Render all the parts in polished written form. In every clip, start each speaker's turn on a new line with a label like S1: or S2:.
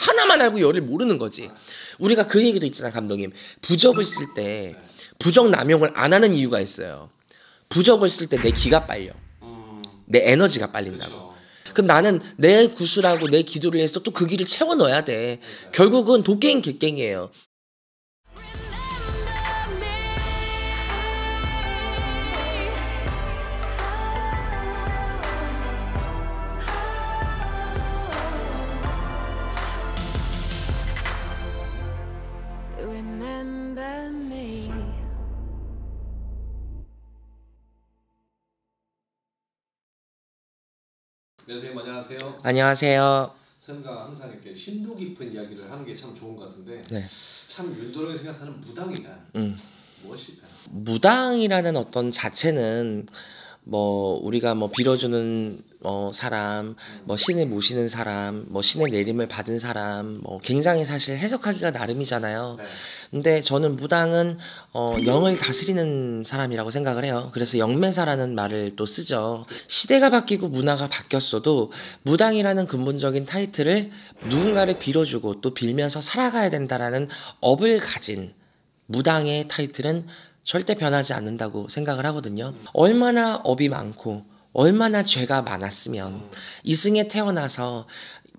S1: 하나만 알고 열을 모르는 거지. 우리가 그 얘기도 있잖아, 감독님. 부적을 쓸 때 부적 남용을 안 하는 이유가 있어요. 부적을 쓸 때 내 기가 빨려. 내 에너지가 빨린다고. 그럼 나는 내 구슬하고 내 기도를 해서 또 그 길을 채워 넣어야 돼. 결국은 도깽이 객갱이에요.
S2: 네, 선생님 안녕하세요.
S1: 안녕하세요.
S2: 선생님과 항상 이렇게 심도 깊은 이야기를 하는 게 참 좋은 것 같은데,
S1: 네.
S2: 참 윤도령이 생각하는 무당이란 무엇일까요?
S1: 무당이라는 어떤 자체는 뭐 우리가 뭐 빌어주는 사람, 뭐 신을 모시는 사람, 뭐 신의 내림을 받은 사람, 뭐 굉장히 사실 해석하기가 나름이잖아요.
S2: 네.
S1: 근데 저는 무당은 영을 다스리는 사람이라고 생각을 해요. 그래서 영매사라는 말을 또 쓰죠. 시대가 바뀌고 문화가 바뀌었어도 무당이라는 근본적인 타이틀을 누군가를 빌어주고 또 빌면서 살아가야 된다라는 업을 가진 무당의 타이틀은 절대 변하지 않는다고 생각을 하거든요. 얼마나 업이 많고 얼마나 죄가 많았으면 이승에 태어나서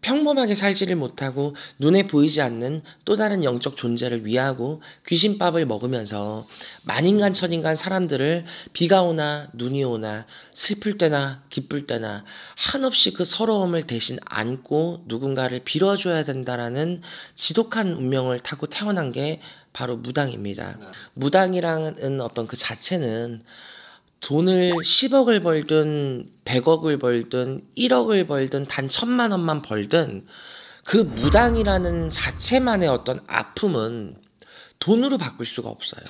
S1: 평범하게 살지를 못하고 눈에 보이지 않는 또 다른 영적 존재를 위하고 귀신밥을 먹으면서 만인간 천인간 사람들을 비가 오나 눈이 오나 슬플 때나 기쁠 때나 한없이 그 서러움을 대신 안고 누군가를 빌어줘야 된다라는 지독한 운명을 타고 태어난 게 바로 무당입니다. 무당이라는 어떤 그 자체는 돈을 10억을 벌든 100억을 벌든 1억을 벌든 단 1,000만 원만 벌든 그 무당이라는 자체만의 어떤 아픔은 돈으로 바꿀 수가 없어요.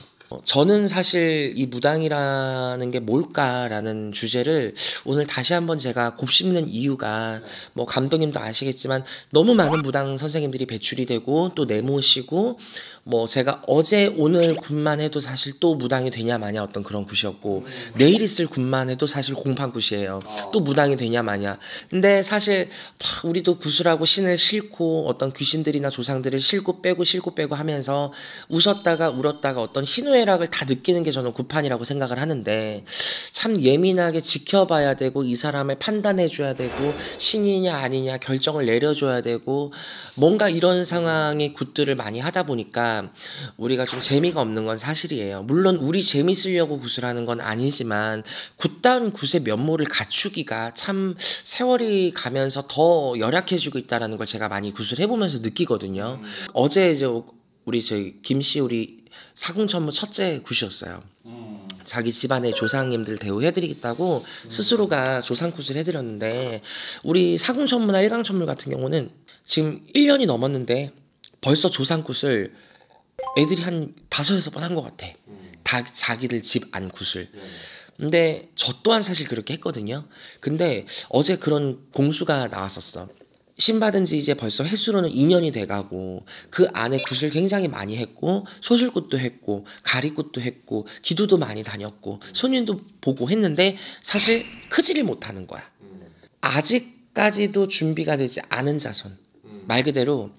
S1: 저는 사실 이 무당이라는 게 뭘까라는 주제를 오늘 다시 한번 제가 곱씹는 이유가 뭐 감독님도 아시겠지만 너무 많은 무당 선생님들이 배출이 되고 또 내모시고 뭐 제가 어제 오늘 굿만 해도 사실 또 무당이 되냐 마냐 어떤 그런 굿이었고 내일 있을 굿만 해도 사실 공판 굿이에요. 또 무당이 되냐 마냐. 근데 사실 우리도 구슬하고 신을 싣고 어떤 귀신들이나 조상들을 싣고 빼고 하면서 웃었다가 울었다가 어떤 희노애락을 다 느끼는 게 저는 굿판이라고 생각을 하는데 참 예민하게 지켜봐야 되고 이 사람을 판단해줘야 되고 신이냐 아니냐 결정을 내려줘야 되고 뭔가 이런 상황의 굿들을 많이 하다 보니까 우리가 좀 재미가 없는 건 사실이에요. 물론 우리 재밌으려고 구슬하는 건 아니지만 굿다운 굿의 면모를 갖추기가 참 세월이 가면서 더 열악해지고 있다는 걸 제가 많이 구슬해보면서 느끼거든요. 어제 이제 우리 저희 김씨 우리 사궁천무 첫째 굿이었어요. 자기 집안의 조상님들 대우해드리겠다고 스스로가 조상굿을 해드렸는데 우리 사궁천무나 일강천물 같은 경우는 지금 1년이 넘었는데 벌써 조상굿을 애들이 한 5-6번 한 것 같아. 다 자기들 집 안 굿을. 근데 저 또한 사실 그렇게 했거든요. 근데 어제 그런 공수가 나왔었어. 신받은 지 이제 벌써 횟수로는 2년이 돼가고 그 안에 굿을 굉장히 많이 했고 소술굿도 했고 가리굿도 했고 기도도 많이 다녔고 손님도 보고 했는데 사실 크지를 못하는 거야. 아직까지도 준비가 되지 않은 자손. 말 그대로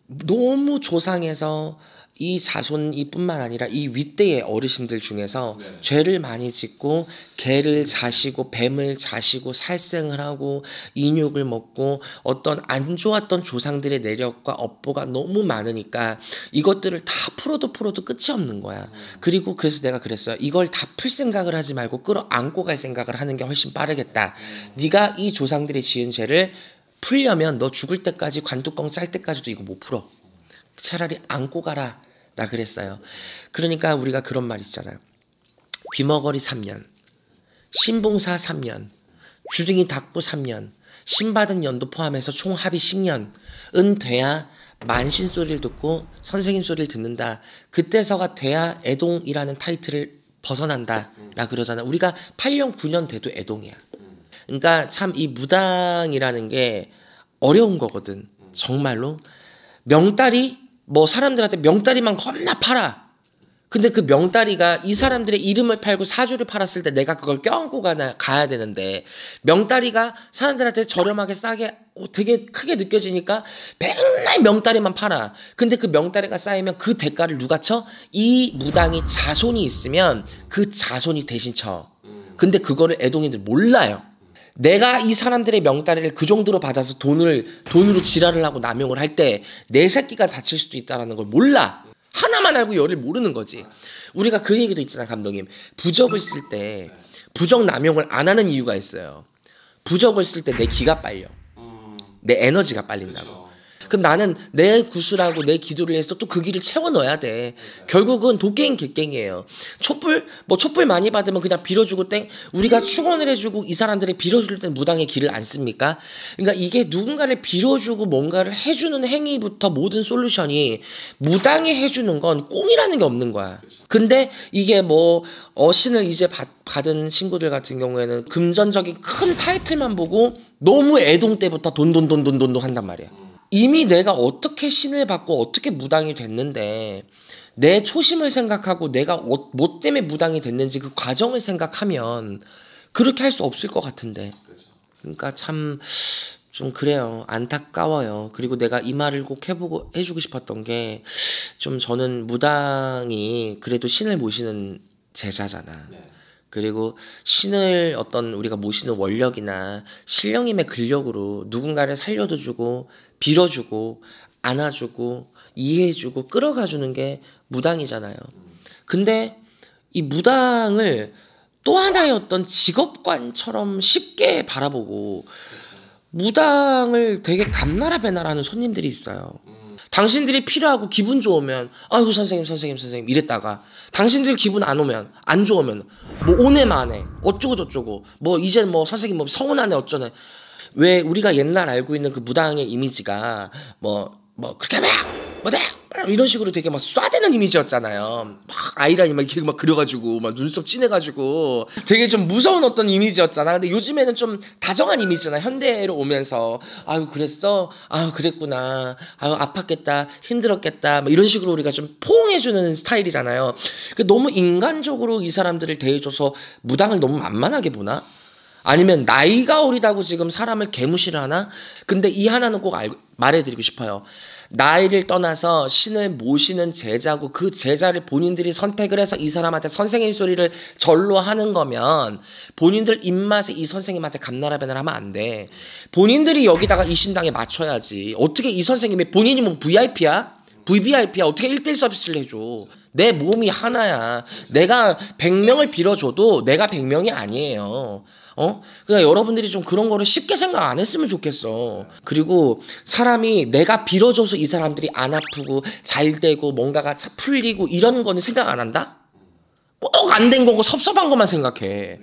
S1: 너무 조상에서 이 자손이 뿐만 아니라 이 윗대의 어르신들 중에서 죄를 많이 짓고 개를 자시고 뱀을 자시고 살생을 하고 인육을 먹고 어떤 안 좋았던 조상들의 내력과 업보가 너무 많으니까 이것들을 다 풀어도 끝이 없는 거야. 그리고 그래서 내가 그랬어요. 이걸 다 풀 생각을 하지 말고 끌어안고 갈 생각을 하는 게 훨씬 빠르겠다. 네가 이 조상들이 지은 죄를 풀려면 너 죽을 때까지 관뚜껑 짤 때까지도 이거 못 풀어. 차라리 안고 가라 라 그랬어요. 그러니까 우리가 그런 말 있잖아요. 귀머거리 3년, 신봉사 3년, 주둥이 닦고 3년, 신받은 연도 포함해서 총 합이 10년 은 돼야 만신 소리를 듣고 선생님 소리를 듣는다. 그때서가 돼야 애동이라는 타이틀을 벗어난다 라 그러잖아. 우리가 8년 9년 돼도 애동이야. 그러니까 참 이 무당이라는 게 어려운 거거든. 정말로 명다리 뭐 사람들한테 명다리만 겁나 팔아. 근데 그 명다리가 이 사람들의 이름을 팔고 사주를 팔았을 때 내가 그걸 껴안고 가야 되는데 명다리가 사람들한테 저렴하게 싸게 되게 크게 느껴지니까 맨날 명다리만 팔아. 근데 그 명다리가 쌓이면 그 대가를 누가 쳐? 이 무당이 자손이 있으면 그 자손이 대신 쳐. 근데 그거를 애동이들 몰라요. 내가 이 사람들의 명다리를 그 정도로 받아서 돈으로 지랄을 하고 남용을 할 때 내 새끼가 다칠 수도 있다는 걸 몰라. 하나만 알고 열을 모르는 거지. 우리가 그 얘기도 있잖아, 감독님. 부적을 쓸 때 부적 남용을 안 하는 이유가 있어요. 부적을 쓸 때 내 기가 빨려. 내 에너지가 빨린다고.
S2: 그렇죠.
S1: 그럼 나는 내 구슬하고 내 기도를 해서 또 그 길을 채워 넣어야 돼. 결국은 도깽이 객갱이에요. 촛불 많이 받으면 그냥 빌어주고 땡. 우리가 축원을 해주고 이 사람들이 빌어줄 땐 무당의 길을 안 씁니까? 그러니까 이게 누군가를 빌어주고 뭔가를 해주는 행위부터 모든 솔루션이 무당이 해주는 건 꽁이라는 게 없는 거야. 근데 이게 뭐 어신을 이제 받은 친구들 같은 경우에는 금전적인 큰 타이틀만 보고 너무 애동 때부터 돈 한단 말이야. 이미 내가 어떻게 신을 받고 어떻게 무당이 됐는데 내 초심을 생각하고 내가 뭐 때문에 무당이 됐는지 그 과정을 생각하면 그렇게 할 수 없을 것 같은데. 그러니까 참 좀 그래요. 안타까워요. 그리고 내가 이 말을 꼭 해주고 싶었던 게 좀 저는 무당이 그래도 신을 모시는 제자잖아. 그리고 신을 어떤 우리가 모시는 원력이나 신령님의 근력으로 누군가를 살려도 주고 빌어주고 안아주고 이해해주고 끌어가주는 게 무당이잖아요. 근데 이 무당을 또 하나의 어떤 직업관처럼 쉽게 바라보고 무당을 되게 감나라 배나라 하는 손님들이 있어요. 당신들이 필요하고 기분 좋으면 아이고 선생님 이랬다가 당신들 기분 안 좋으면 뭐 오네 마네 어쩌고 저쩌고 뭐 이제 뭐 선생님 뭐 서운하네 어쩌네. 왜 우리가 옛날 알고 있는 그 무당의 이미지가 뭐 그렇게 막 이런 식으로 되게 막 쏴대는 이미지였잖아요. 막 아이라인 막 이렇게 막 그려가지고 막 눈썹 진해가지고 되게 좀 무서운 어떤 이미지였잖아. 근데 요즘에는 좀 다정한 이미지잖아. 현대로 오면서 아유 그랬어, 아유 그랬구나, 아유 아팠겠다, 힘들었겠다, 막 이런 식으로 우리가 좀 포옹해주는 스타일이잖아요. 너무 인간적으로 이 사람들을 대해줘서 무당을 너무 만만하게 보나? 아니면 나이가 어리다고 지금 사람을 개무시를 하나? 근데 이 하나는 꼭 말해드리고 싶어요. 나이를 떠나서 신을 모시는 제자고 그 제자를 본인들이 선택을 해서 이 사람한테 선생님 소리를 절로 하는 거면 본인들 입맛에 이 선생님한테 감나라변을 하면 안 돼. 본인들이 여기다가 이 신당에 맞춰야지. 어떻게 이 선생님이 본인이 뭐 VIP야? VVIP야? 어떻게 1대1 서비스를 해줘? 내 몸이 하나야. 내가 100명을 빌어줘도 내가 100명이 아니에요. 그러니까 여러분들이 좀 그런 거를 쉽게 생각 안 했으면 좋겠어. 그리고 사람이 내가 빌어줘서 이 사람들이 안 아프고 잘 되고 뭔가가 풀리고 이런 거는 생각 안 한다? 꼭 안 된 거고 섭섭한 것만 생각해.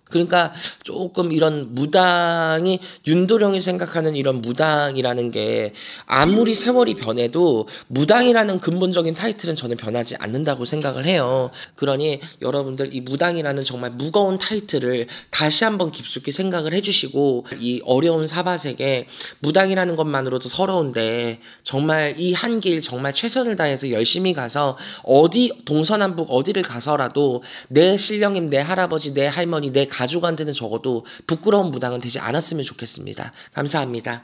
S1: 그러니까 조금 이런 무당이 윤도령이 생각하는 이런 무당이라는 게 아무리 세월이 변해도 무당이라는 근본적인 타이틀은 저는 변하지 않는다고 생각을 해요. 그러니 여러분들 이 무당이라는 정말 무거운 타이틀을 다시 한번 깊숙이 생각을 해주시고 이 어려운 사바세계 무당이라는 것만으로도 서러운데 정말 이 한 길 정말 최선을 다해서 열심히 가서 어디 동서남북 어디를 가서라도 내 신령님, 내 할아버지, 내 할머니, 내 가족한테는 적어도 부끄러운 무당은 되지 않았으면 좋겠습니다. 감사합니다.